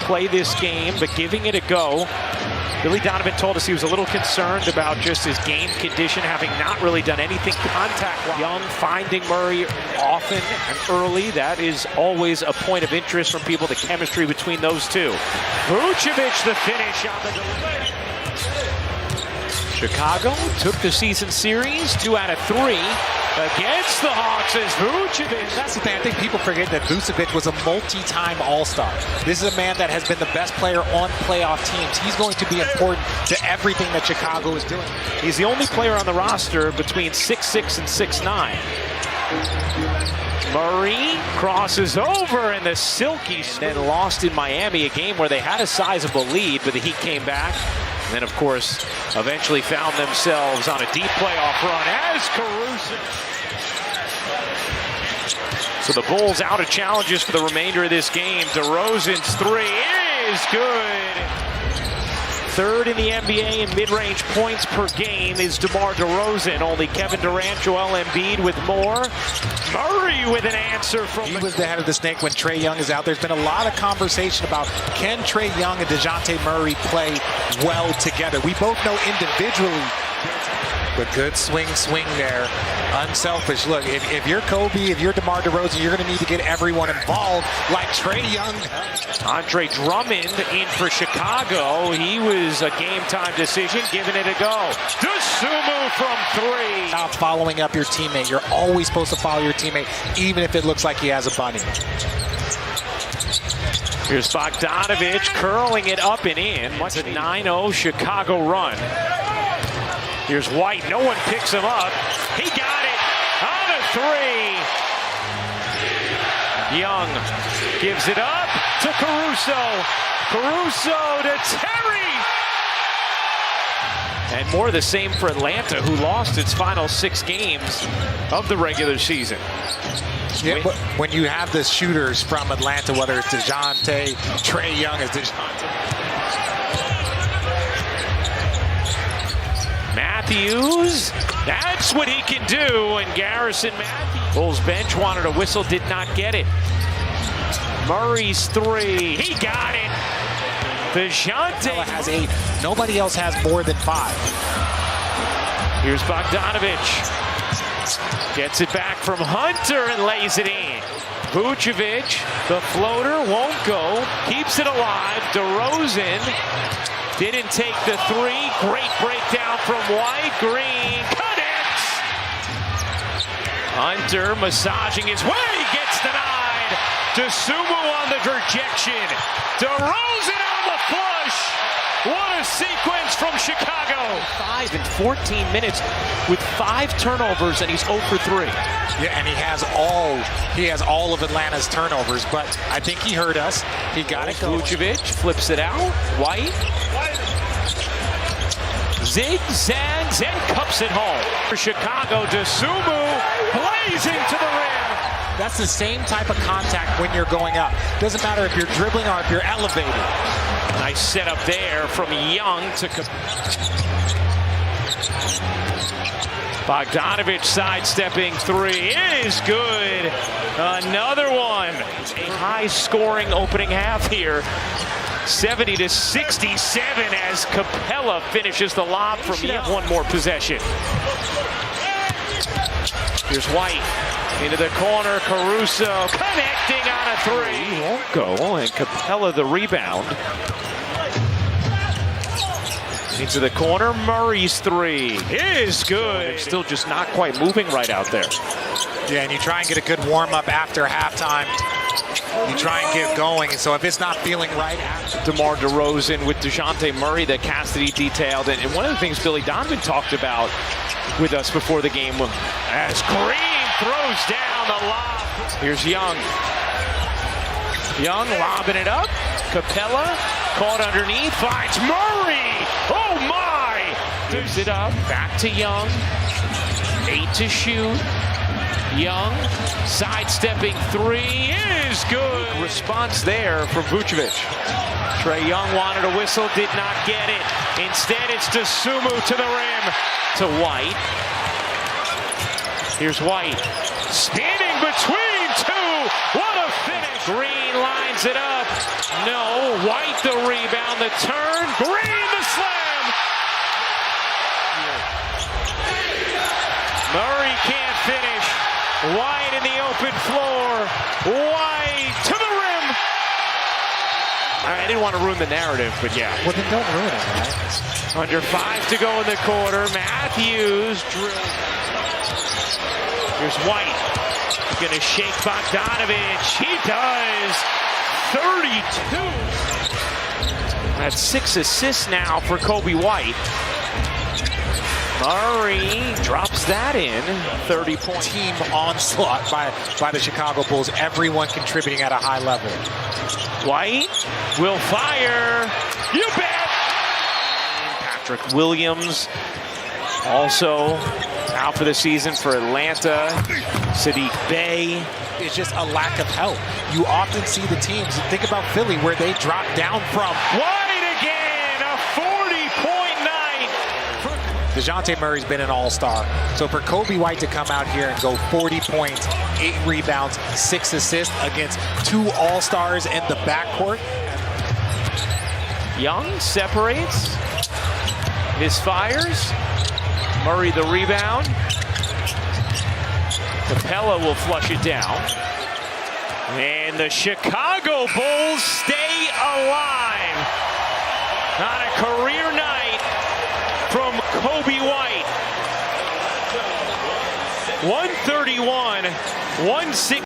play this game, but giving it a go. Billy Donovan told us he was a little concerned about just his game condition, having not really done anything contact-wise. Young finding Murray often and early. That is always a point of interest from people, the chemistry between those two. Vucevic, the finish on the delivery. Chicago took the season series 2 out of 3 against the Hawks as Vucevic. That's the thing. I think people forget that Vucevic was a multi-time All-Star. This is a man that has been the best player on playoff teams. He's going to be important to everything that Chicago is doing. He's the only player on the roster between 6'6" and 6'9". Murray crosses over and the silky then lost in Miami, a game where they had a sizable lead, but the Heat came back. And then, of course, eventually found themselves on a deep playoff run as Caruso. So the Bulls out of challenges for the remainder of this game. DeRozan's 3 is good. Third in the NBA in mid-range points per game is DeMar DeRozan. Only Kevin Durant, Joel Embiid with more. Murray with an answer from He was the head of the snake when Trae Young is out. There's been a lot of conversation about can Trae Young and DeJounte Murray play well together. We both know individually, but good swing there. Unselfish. Look, if you're Kobe, if you're DeMar DeRozan, you're going to need to get everyone involved like Trae Young. Andre Drummond in for Chicago. He was a game-time decision, giving it a go. DeSumo from 3. Not following up your teammate. You're always supposed to follow your teammate, even if it looks like he has a bunny. Here's Bogdanovic curling it up and in. It's a 9-0 Chicago run. Here's White. No one picks him up. He got it on a 3. Young gives it up to Caruso. Caruso to Terry. And more the same for Atlanta, who lost its final 6 games of the regular season. Yeah, but when you have the shooters from Atlanta, whether it's DeJounte, Trae Young is DeJounte. Matthews, that's what he can do, and Garrison Matthews. Bulls bench wanted a whistle, did not get it. Murray's 3, he got it. DeJounte has 8. Nobody else has more than 5. Here's Bogdanovic. Gets it back from Hunter and lays it in. Vucevic, the floater won't go, keeps it alive. DeRozan didn't take the 3. Great breakdown from White. Green connects. Hunter massaging his way, gets denied. DeSumo on the rejection. DeRozan on the flush. What a sequence from Chicago. 5 in 14 minutes with 5 turnovers, and he's 0 for 3. Yeah, and he has all of Atlanta's turnovers, but I think he heard us. He got it going. Vucevic flips it out. White zigzags and cups it home. For Chicago, DeSumo blazing to the rim. That's the same type of contact when you're going up. Doesn't matter if you're dribbling or if you're elevated. Nice setup there from Young to Bogdanovic sidestepping 3 is good. Another one. A high-scoring opening half here. 70-67 as Capella finishes the lob from Young. One more possession. Here's White into the corner. Caruso connecting on a 3. He won't go, and Capella the rebound. Into the corner, Murray's 3 is good. Still just not quite moving right out there. Yeah, and you try and get a good warm-up after halftime. You try and get going, and so if it's not feeling right after. DeMar DeRozan with DeJounte Murray that Cassidy detailed. And one of the things Billy Donovan talked about with us before the game as Green throws down the lob. Here's Young. Young lobbing it up. Capella caught underneath, finds Murray. Oh my! Gives it up, back to Young. 8 to shoot. Young sidestepping 3 is good. Response there from Vucevic. Trae Young wanted a whistle, did not get it. Instead, it's DeSumo to the rim to White. Here's White spinning between 2. What a finish. Green lines it up. No. White the rebound, the turn. Green the slam. Murray can't finish. White in the open floor. White to the rim. I didn't want to ruin the narrative, but yeah. Well, then don't ruin it, right? Under 5 to go in the quarter. Matthews drills. Here's White. Gonna shake Bogdanovich. He does. 32. That's 6 assists now for Kobe White. Murray drops that in. 30 points. Team onslaught by the Chicago Bulls. Everyone contributing at a high level. White will fire. You bet. Patrick Williams also out for the season for Atlanta. Sadiq Bey. It's just a lack of help. You often see the teams, think about Philly, where they drop down from. White again, a 40-point night. DeJounte Murray's been an all-star. So for Kobe White to come out here and go 40 points, 8 rebounds, 6 assists against 2 all-stars in the backcourt. Young separates. His fires. Murray the rebound. Capella will flush it down. And the Chicago Bulls stay alive on a career night from Kobe White. 131, 160.